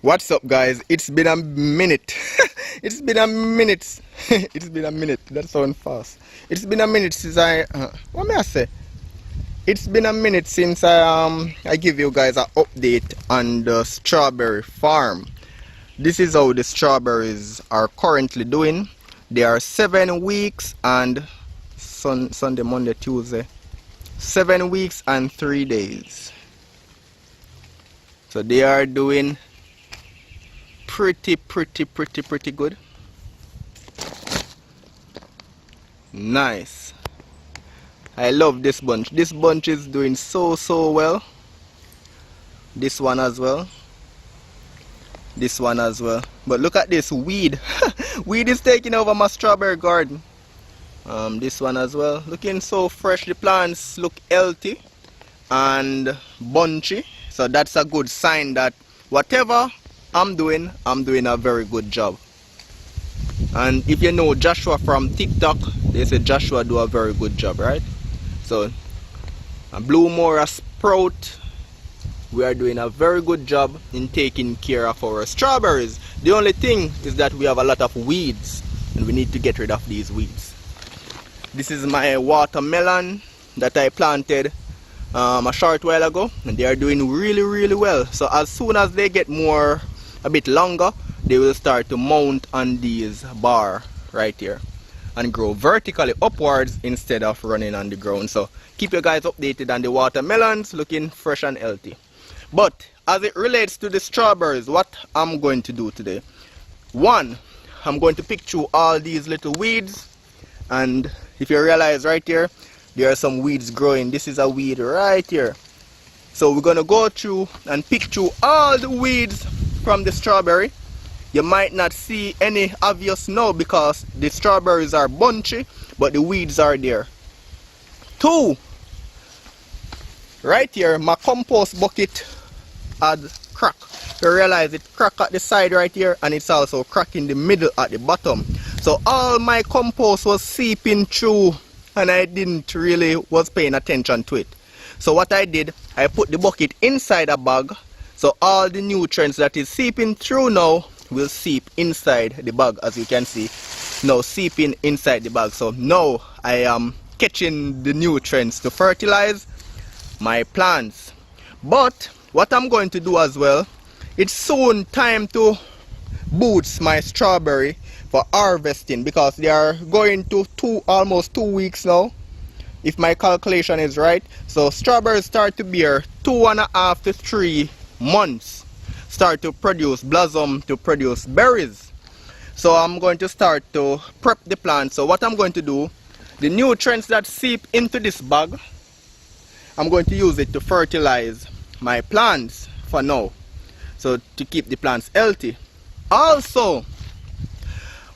What's up, guys? It's been a minute. It's been a minute. It's been a minute. That sounds fast. It's been a minute since what may I say? It's been a minute since I give you guys an update on the strawberry farm. This is how the strawberries are currently doing. They are 7 weeks and Sunday, Monday, Tuesday. 7 weeks and 3 days. So they are doing pretty good. Nice. I love this bunch. This bunch is doing so well. This one as well. This one as well. But look at this weed. Weed is taking over my strawberry garden. This one as well. Looking so fresh. The plants look healthy and bunchy. So that's a good sign that whatever I'm doing a very good job. And if you know Joshua from TikTok, they say Joshua do a very good job, right? So Blumora sprout, we are doing a very good job in taking care of our strawberries. The only thing is that we have a lot of weeds and we need to get rid of these weeds. This is my watermelon that I planted a short while ago, and they are doing really well. So as soon as they get a bit longer, they will start to mount on these bar right here and grow vertically upwards instead of running on the ground. So keep you guys updated on the watermelons, looking fresh and healthy. But as it relates to the strawberries, what I'm going to do today, one, I'm going to pick through all these little weeds, and if you realize right here, there are some weeds growing. This is a weed right here. So we're going to go through and pick through all the weeds from the strawberry. You might not see any obvious now because the strawberries are bunchy, but the weeds are there. Two, right here, my compost bucket had crack. You realize it crack at the side right here, and it's also crack in the middle at the bottom. So all my compost was seeping through, and I didn't really was paying attention to it. So what I did, I put the bucket inside a bag, so all the nutrients that is seeping through now will seep inside the bag, as you can see now seeping inside the bag. So now I am catching the nutrients to fertilize my plants. But what I'm going to do as well, it's soon time to boost my strawberry for harvesting, because they are going to almost 2 weeks now, if my calculation is right. So strawberries start to bear 2.5 to 3 months, start to produce blossom, to produce berries. So I'm going to start to prep the plant. So what I'm going to do, the nutrients that seep into this bag, I'm going to use it to fertilize my plants for now, so to keep the plants healthy. Also,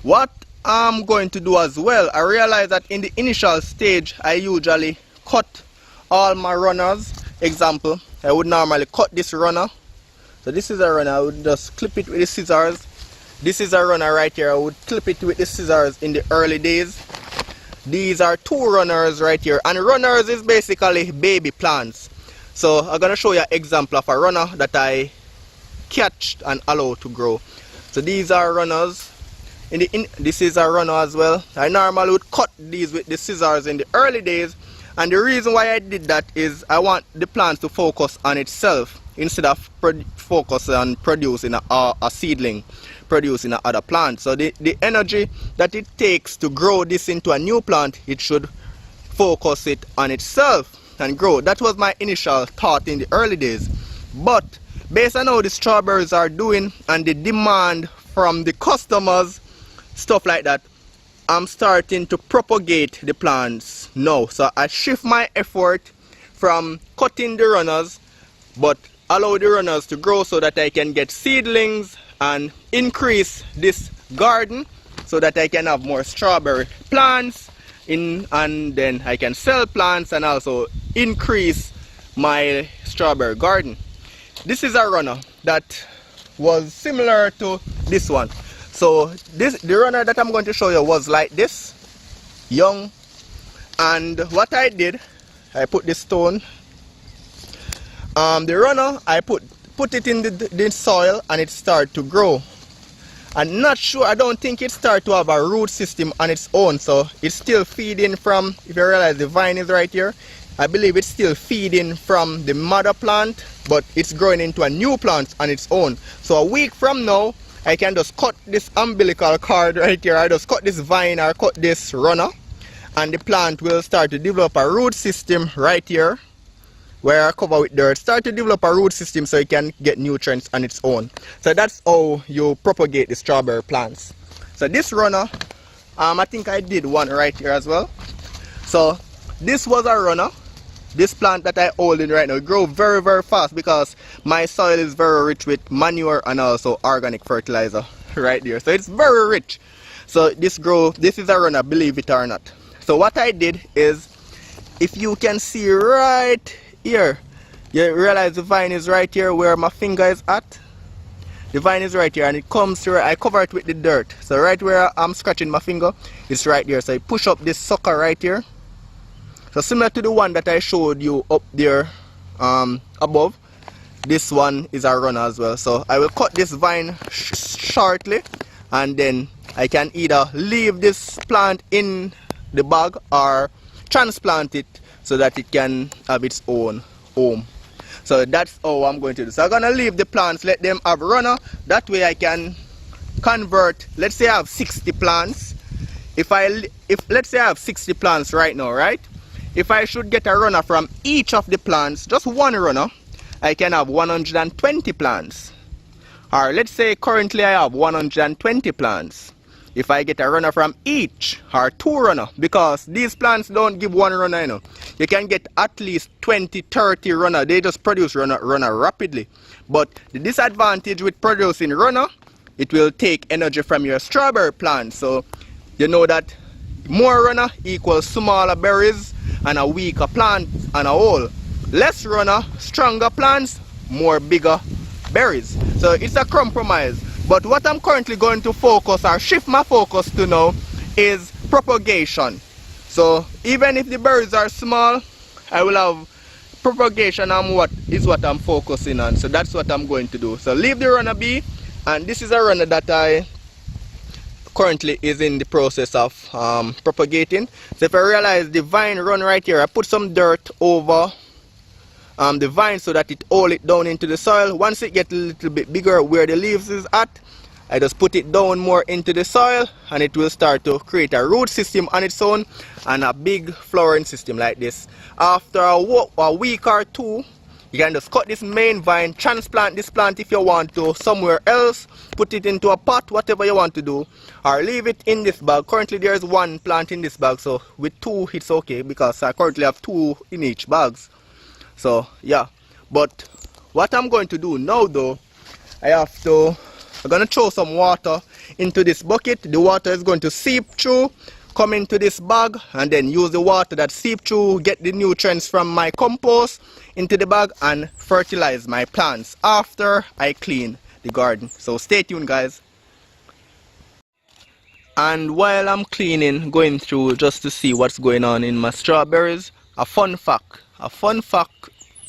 what I'm going to do as well, I realize that in the initial stage I usually cut all my runners. Example, I would normally cut this runner. So this is a runner, I would just clip it with the scissors. This is a runner right here, I would clip it with the scissors in the early days. These are 2 runners right here, and runners is basically baby plants. So I'm going to show you an example of a runner that I catched and allowed to grow. So these are runners. This is a runner as well. I normally would cut these with the scissors in the early days, and the reason why I did that is I want the plant to focus on itself instead of focus on producing a seedling, producing another plant. So the energy that it takes to grow this into a new plant, it should focus it on itself and grow. That was my initial thought in the early days. But based on how the strawberries are doing and the demand from the customers, stuff like that, I'm starting to propagate the plants now. So I shift my effort from cutting the runners, but allow the runners to grow so that I can get seedlings and increase this garden so that I can have more strawberry plants in, and then I can sell plants and also increase my strawberry garden. This is a runner that was similar to this one. So the runner that I'm going to show you was like this, young, and what I did, I put this stone. The runner, I put put it in the soil and it start to grow. I'm not sure, I don't think it start to have a root system on its own, so it's still feeding from, if you realize the vine is right here, I believe it's still feeding from the mother plant, but it's growing into a new plant on its own. So a week from now, I can just cut this umbilical cord right here, I just cut this vine or cut this runner, and the plant will start to develop a root system right here, where I cover with dirt, start to develop a root system so it can get nutrients on its own. So that's how you propagate the strawberry plants. So this runner, I think I did one right here as well. So this was a runner. This plant that I hold in right now, it grows very, very fast because my soil is very rich with manure and also organic fertilizer right there. So it's very rich. So this is a runner, believe it or not. So what I did is, if you can see right here, you realize the vine is right here where my finger is at. The vine is right here and it comes through, I cover it with the dirt. So right where I'm scratching my finger, it's right there. So I push up this sucker right here. So similar to the one that I showed you up there above, this one is a runner as well. So I will cut this vine shortly, and then I can either leave this plant in the bag or transplant it so that it can have its own home. So that's how I'm going to do. So I'm going to leave the plants, let them have runner. That way I can convert, let's say I have 60 plants. If let's say I have 60 plants right now, right? If I should get a runner from each of the plants, just one runner, I can have 120 plants. Or let's say currently I have 120 plants. If I get a runner from each, or two runner, because these plants don't give one runner, you know. You can get at least 20, 30 runner. They just produce runner rapidly. But the disadvantage with producing runner, it will take energy from your strawberry plant. So you know that more runner equals smaller berries and a weaker plant and a whole. Less runner, stronger plants, more bigger berries. So it's a compromise. But what I'm currently going to focus or shift my focus to now is propagation. So even if the berries are small, I will have propagation and what I'm focusing on. So that's what I'm going to do. So leave the runner be, and this is a runner that I currently is in the process of propagating. So if I realize the vine run right here, I put some dirt over the vine so that it hold it down into the soil. Once it gets a little bit bigger where the leaves is at, I just put it down more into the soil and it will start to create a root system on its own and a big flowering system like this. After a week or two, you can just cut this main vine, transplant this plant if you want to somewhere else, put it into a pot, whatever you want to do, or leave it in this bag. Currently there is one plant in this bag, so with two it's okay because I currently have two in each bags. So yeah, but what I'm going to do now though, I'm going to throw some water into this bucket. The water is going to seep through, come into this bag, and then use the water that seep through, get the nutrients from my compost into the bag and fertilize my plants after I clean the garden. So stay tuned guys. And while I'm cleaning, going through just to see what's going on in my strawberries, a fun fact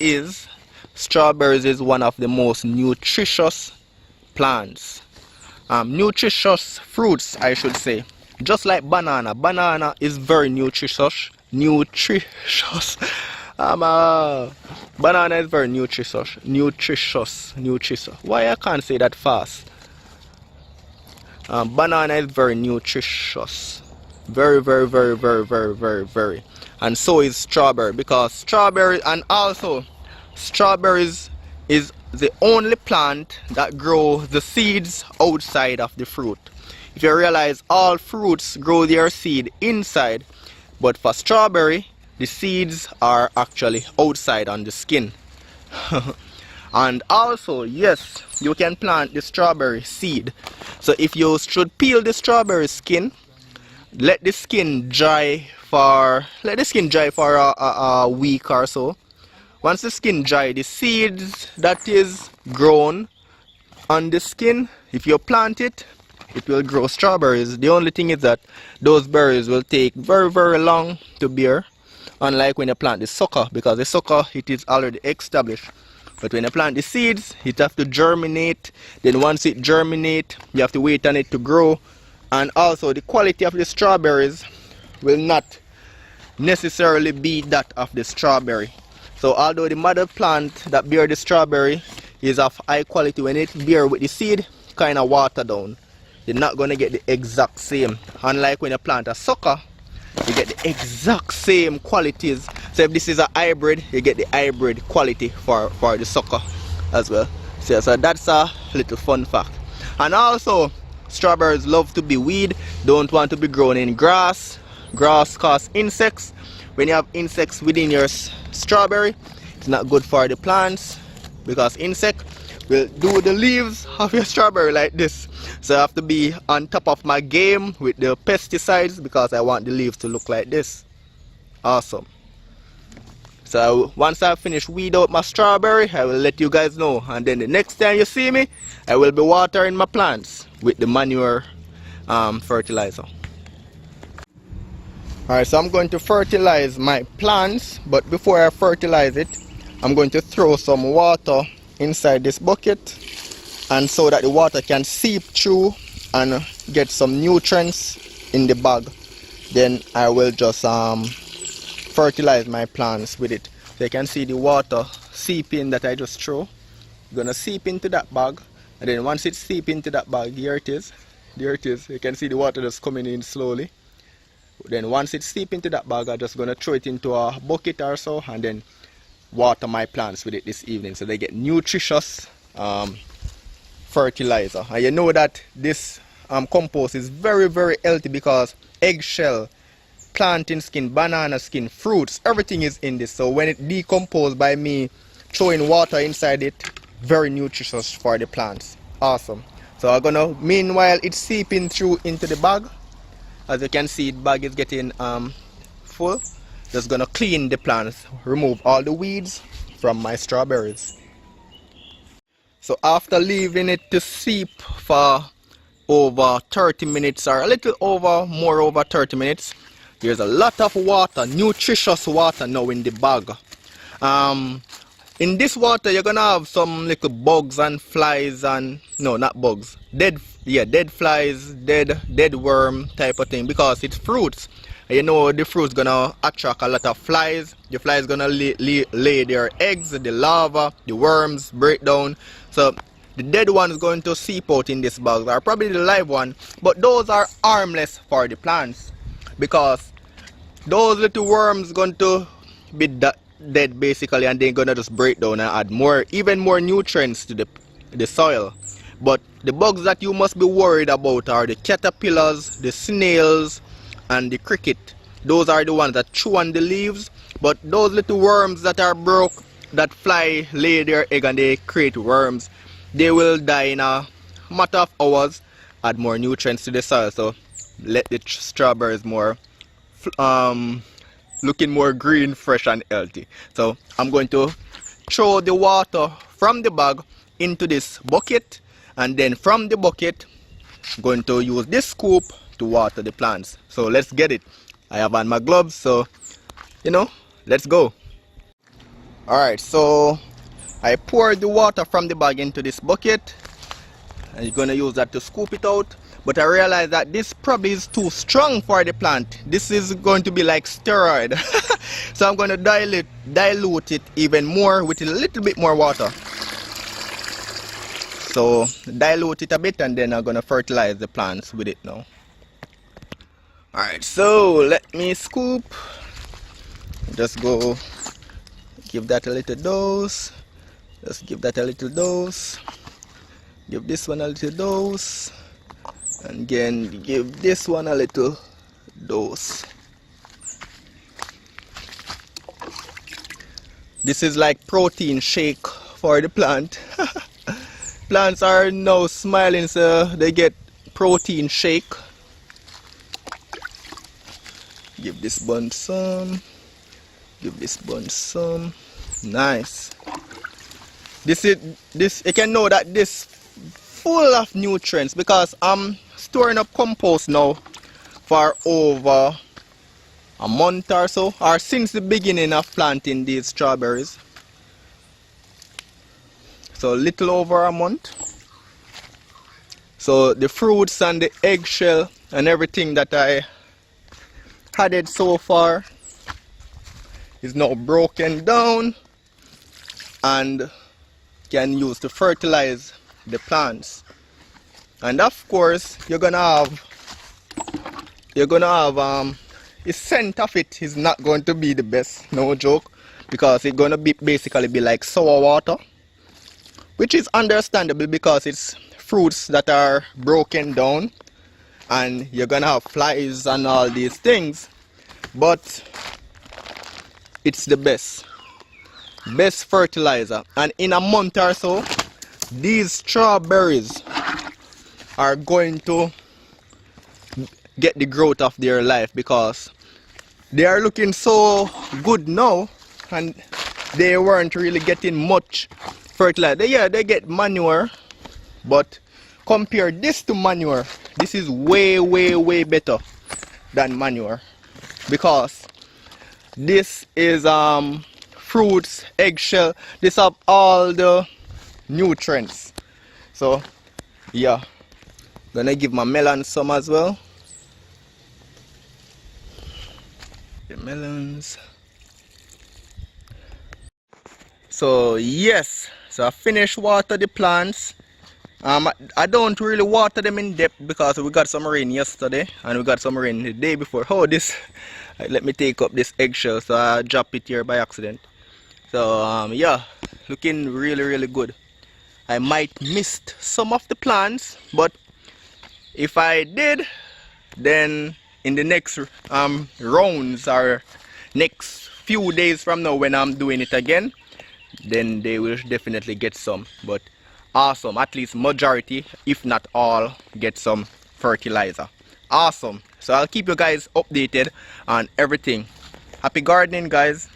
is strawberries is one of the most nutritious plants, nutritious fruits I should say. Just like banana is very nutritious. Banana is very nutritious. Why I can't say that fast? Banana is very nutritious, very. And so is strawberry, because strawberries is the only plant that grows the seeds outside of the fruit. If you realize, all fruits grow their seed inside, but for strawberry the seeds are actually outside on the skin. And also, yes, you can plant the strawberry seed. So if you should peel the strawberry skin, let the skin dry for a week or so. Once the skin dry, the seeds that is grown on the skin, if you plant it, it will grow strawberries. The only thing is that those berries will take very long to bear, unlike when you plant the sucker, because the sucker, it is already established. But when you plant the seeds, it have to germinate. Then once it germinate, you have to wait on it to grow. And also the quality of the strawberries will not necessarily be that of the strawberry. So although the mother plant that bear the strawberry is of high quality, when it bear with the seed, kind of water down, you're not going to get the exact same. Unlike when you plant a sucker, you get the exact same qualities. So if this is a hybrid, you get the hybrid quality for the sucker as well. So that's a little fun fact. And also, strawberries love to be weed, don't want to be grown in grass. Grass causes insects. When you have insects within your strawberry, it's not good for the plants because insect will do the leaves of your strawberry like this. So I have to be on top of my game with the pesticides because I want the leaves to look like this. Awesome. So once I finish weed out my strawberry, I will let you guys know, and then the next time you see me, I will be watering my plants with the manure fertilizer. Alright, so I'm going to fertilize my plants, but before I fertilize it, I'm going to throw some water inside this bucket, and so that the water can seep through and get some nutrients in the bag. Then I will just fertilize my plants with it. So you can see the water seeping that I just threw. It's gonna seep into that bag, and then once it seep into that bag, here it is. There it is. You can see the water just coming in slowly. Then once it seep into that bag, I'm just gonna throw it into a bucket or so, and then water my plants with it this evening, so they get nutritious fertilizer. And you know that this compost is very, very healthy because eggshell, plantain skin, banana skin, fruits, everything is in this. So when it decomposes by me throwing water inside it, very nutritious for the plants. Awesome. So I'm gonna, meanwhile it's seeping through into the bag. As you can see, the bag is getting full. Just gonna clean the plants, remove all the weeds from my strawberries. So after leaving it to seep for over 30 minutes or a little over, more over 30 minutes, there's a lot of water, nutritious water now in the bag. In this water you're gonna have some little bugs and flies and, no, not bugs, dead flies, dead worm type of thing, because it's fruits. You know the fruit's gonna attract a lot of flies. The flies gonna lay their eggs, the larvae, the worms break down. So the dead one is going to seep out in this bag, or probably the live one, but those are harmless for the plants because those little worms going to be dead basically, and they're gonna just break down and add more, even more nutrients to the soil. But the bugs that you must be worried about are the caterpillars, the snails, and the cricket. Those are the ones that chew on the leaves. But those little worms that are broke, that fly, lay their egg, and they create worms, they will die in a matter of hours. Add more nutrients to the soil, so let the strawberries more looking more green, fresh, and healthy. So I'm going to throw the water from the bag into this bucket, and then from the bucket I'm going to use this scoop to water the plants. So let's get it. I have on my gloves, so you know, let's go. Alright, so I poured the water from the bag into this bucket, and you're going to use that to scoop it out. But I realized that this probably is too strong for the plant. This is going to be like steroid. So I'm going to dilute it even more with a little bit more water. So dilute it a bit, and then I'm going to fertilize the plants with it now. Alright, so let me scoop. Just go give that a little dose. Just give that a little dose. Give this one a little dose. And again, give this one a little dose. This is like protein shake for the plant. Plants are now smiling, so they get protein shake. Give this bunch some. Give this bunch some. Nice. This you can know that this full of nutrients because I'm storing up compost now for over a month or so, or since the beginning of planting these strawberries. so little over a month. So the fruits and the eggshell and everything that I added so far is now broken down and can use to fertilize the plants. And of course you're gonna have the scent of it is not going to be the best, no joke, because it's gonna be basically be like sour water, which is understandable because it's fruits that are broken down and you're gonna have flies and all these things, but it's the best fertilizer. And in a month or so these strawberries are going to get the growth of their life because they are looking so good now and they weren't really getting much fertilizer. Yeah, they get manure, but compare this to manure, this is way better than manure because this is fruits, eggshell, this have all the nutrients. So yeah, gonna give my melon some as well. The melons. So yes, so I finished water the plants. I don't really water them in depth because we got some rain yesterday and we got some rain the day before. Oh, this, let me take up this eggshell, so I dropped it here by accident. So yeah, looking really good. I might missed some of the plants, but if I did, then in the next rounds or next few days from now when I'm doing it again, then they will definitely get some. But awesome, at least majority if not all get some fertilizer. Awesome. So I'll keep you guys updated on everything. Happy gardening, guys.